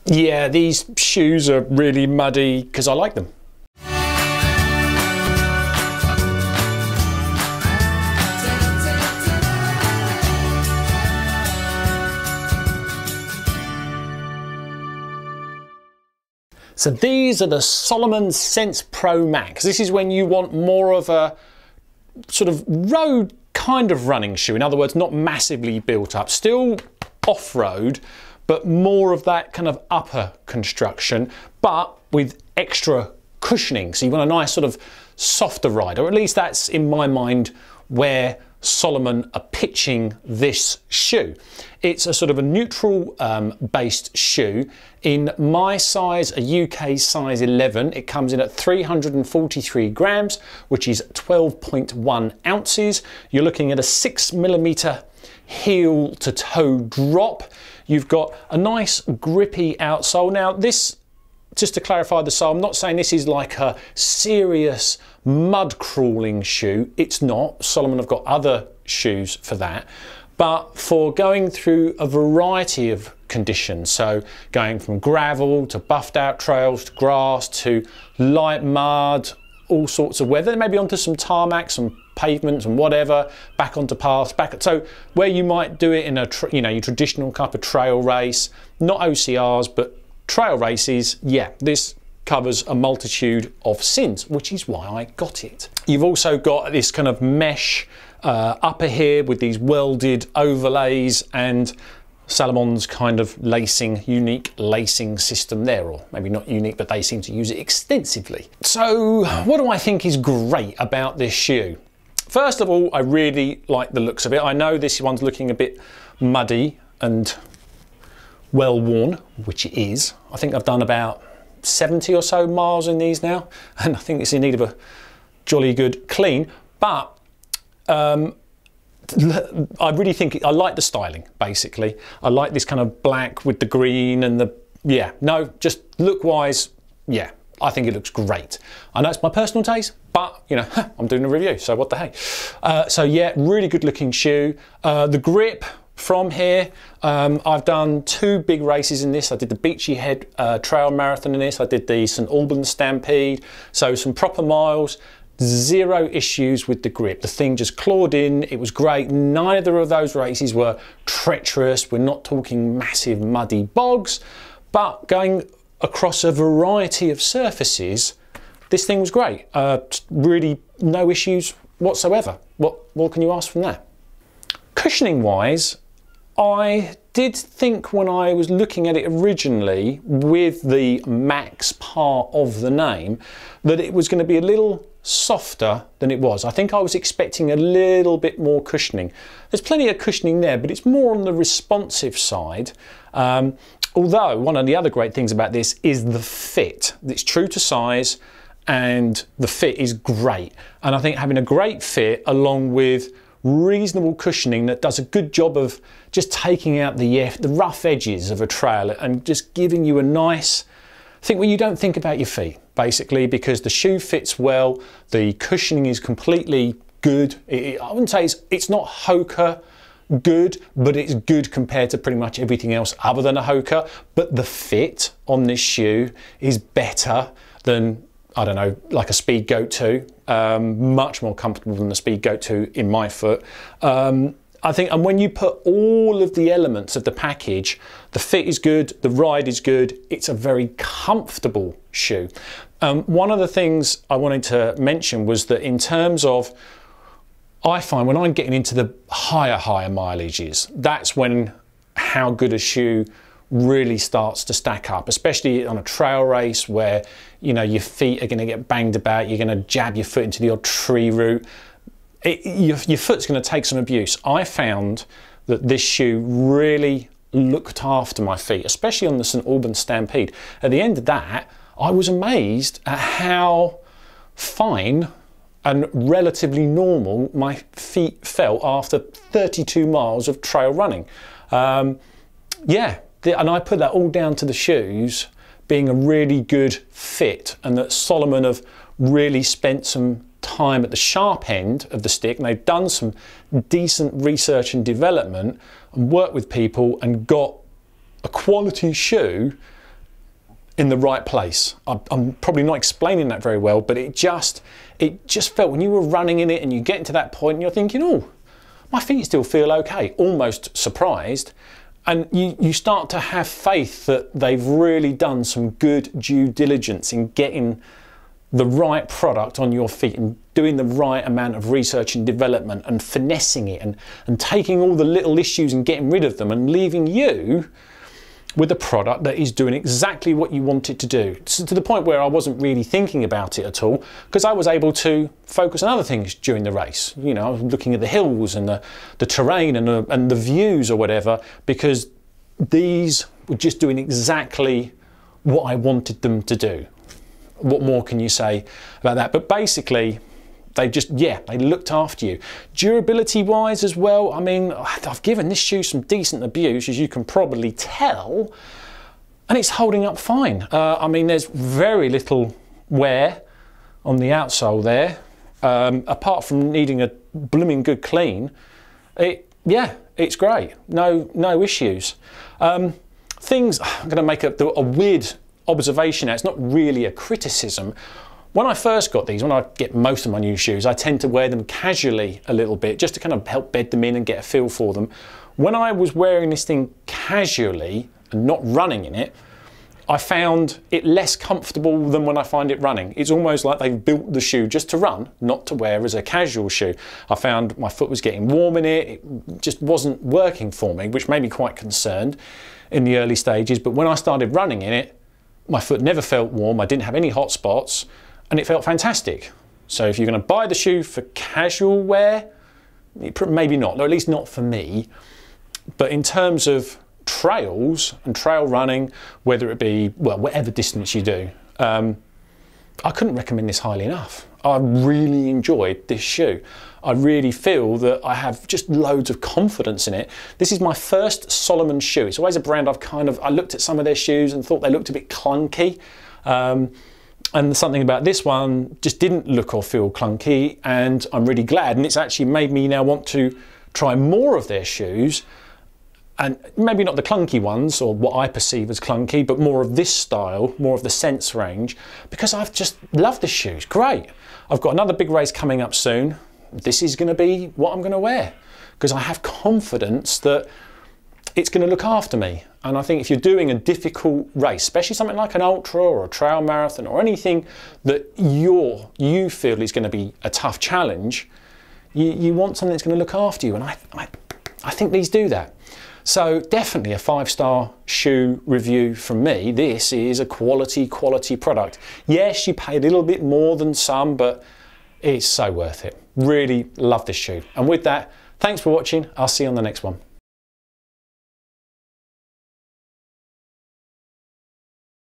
Yeah, these shoes are really muddy because I like them. So these are the Salomon Sense Pro Max. This is when you want more of a sort of road kind of running shoe. In other words, not massively built up, still off-road, but more of that kind of upper construction, but with extra cushioning. So you want a nice sort of softer ride, or at least that's in my mind where Salomon are pitching this shoe. It's a sort of a neutral based shoe. In my size, a UK size 11, it comes in at 343 grams, which is 12.1 ounces. You're looking at a 6mm heel to toe drop. You've got a nice grippy outsole. Now this, just to clarify the sole, I'm not saying this is like a serious mud crawling shoe. It's not. Salomon have got other shoes for that. But for going through a variety of conditions, so going from gravel to buffed out trails to grass to light mud, all sorts of weather, maybe onto some tarmac, some pavements and whatever, back onto paths, so where you might do it in a your traditional type of trail race, not OCRs but trail races, yeah, this covers a multitude of sins, which is why I got it. You've also got this kind of mesh upper here with these welded overlays and Salomon's kind of lacing, unique lacing system there, or maybe not unique, but they seem to use it extensively. So what do I think is great about this shoe? First of all, I really like the looks of it. I know this one's looking a bit muddy and well worn, which it is. I think I've done about 70 or so miles in these now, and I think it's in need of a jolly good clean, but I really think I like the styling, basically. I like this kind of black with the green and the, yeah, no, just look wise, yeah, I think it looks great. I know it's my personal taste, but you know, I'm doing a review, so what the hey. So yeah, really good looking shoe. The grip from here, I've done 2 big races in this. I did the Beachy Head Trail Marathon in this. I did the St Albans Stampede. So some proper miles, 0 issues with the grip. The thing just clawed in, it was great. Neither of those races were treacherous. We're not talking massive muddy bogs, but going across a variety of surfaces, this thing was great. Really no issues whatsoever. What can you ask from that? Cushioning wise, I did think when I was looking at it originally with the Max part of the name that it was going to be a little softer than it was. I think I was expecting a little bit more cushioning. There's plenty of cushioning there, but it's more on the responsive side. Although one of the other great things about this is the fit. It's true to size and the fit is great. And I think having a great fit along with reasonable cushioning that does a good job of just taking out the rough edges of a trail and just giving you a nice thing where you don't think about your feet, basically, because the shoe fits well, the cushioning is completely good. I wouldn't say it's not Hoka good, but it's good compared to pretty much everything else other than a Hoka. But the fit on this shoe is better than, I don't know, like a Speed Goat 2. Much more comfortable than the Speed Goat 2 in my foot. I think, and when you put all of the elements of the package, the fit is good, the ride is good, it's a very comfortable shoe. One of the things I wanted to mention was that in terms of, I find when I'm getting into the higher mileages, that's when how good a shoe really starts to stack up, especially on a trail race where, you know, your feet are going to get banged about, you're going to jab your foot into the odd tree root. Your foot's going to take some abuse. I found that this shoe really looked after my feet, especially on the St Albans Stampede. At the end of that, I was amazed at how fine and relatively normal my feet felt after 32 miles of trail running. Yeah, and I put that all down to the shoes being a really good fit, and that Salomon have really spent some time at the sharp end of the stick, and they've done some decent research and development and worked with people and got a quality shoe in the right place. I'm probably not explaining that very well, but it just felt, when you were running in it and you get to that point and you're thinking, oh, my feet still feel okay, almost surprised. And you start to have faith that they've really done some good due diligence in getting the right product on your feet and doing the right amount of research and development and finessing it and taking all the little issues and getting rid of them and leaving you with a product that is doing exactly what you want it to do, to the point where I wasn't really thinking about it at all, because I was able to focus on other things during the race. You know, I was looking at the hills and the terrain and the views or whatever, because these were just doing exactly what I wanted them to do. What more can you say about that? But basically, they just, yeah, they looked after you. Durability wise as well, I mean, I've given this shoe some decent abuse, as you can probably tell, and it's holding up fine. I mean, there's very little wear on the outsole there, apart from needing a blooming good clean. Yeah, it's great, no issues. Things, I'm gonna make a weird observation now, it's not really a criticism. When I first got these, when I get most of my new shoes, I tend to wear them casually a little bit, just to kind of help bed them in and get a feel for them. When I was wearing this thing casually and not running in it, I found it less comfortable than when I find it running. It's almost like they've built the shoe just to run, not to wear as a casual shoe. I found my foot was getting warm in it, it just wasn't working for me, which made me quite concerned in the early stages. But when I started running in it, my foot never felt warm, I didn't have any hot spots, and it felt fantastic. So if you're going to buy the shoe for casual wear, maybe not, or at least not for me. But in terms of trails and trail running, whether it be, well, whatever distance you do, I couldn't recommend this highly enough. I really enjoyed this shoe. I really feel that I have just loads of confidence in it. This is my first Salomon shoe. It's always a brand I looked at some of their shoes and thought they looked a bit clunky. And something about this one just didn't look or feel clunky, and I'm really glad. And it's actually made me now want to try more of their shoes, and maybe not the clunky ones or what I perceive as clunky, but more of this style, more of the Sense range, because I've just loved the shoes. Great. I've got another big race coming up soon. This is going to be what I'm going to wear, because I have confidence that it's going to look after me. And I think if you're doing a difficult race, especially something like an ultra or a trail marathon or anything that you feel is going to be a tough challenge, you want something that's going to look after you. And I think these do that. So definitely a 5-star shoe review from me. This is a quality product. Yes, you pay a little bit more than some, but it's so worth it. Really love this shoe. And with that, thanks for watching. I'll see you on the next one.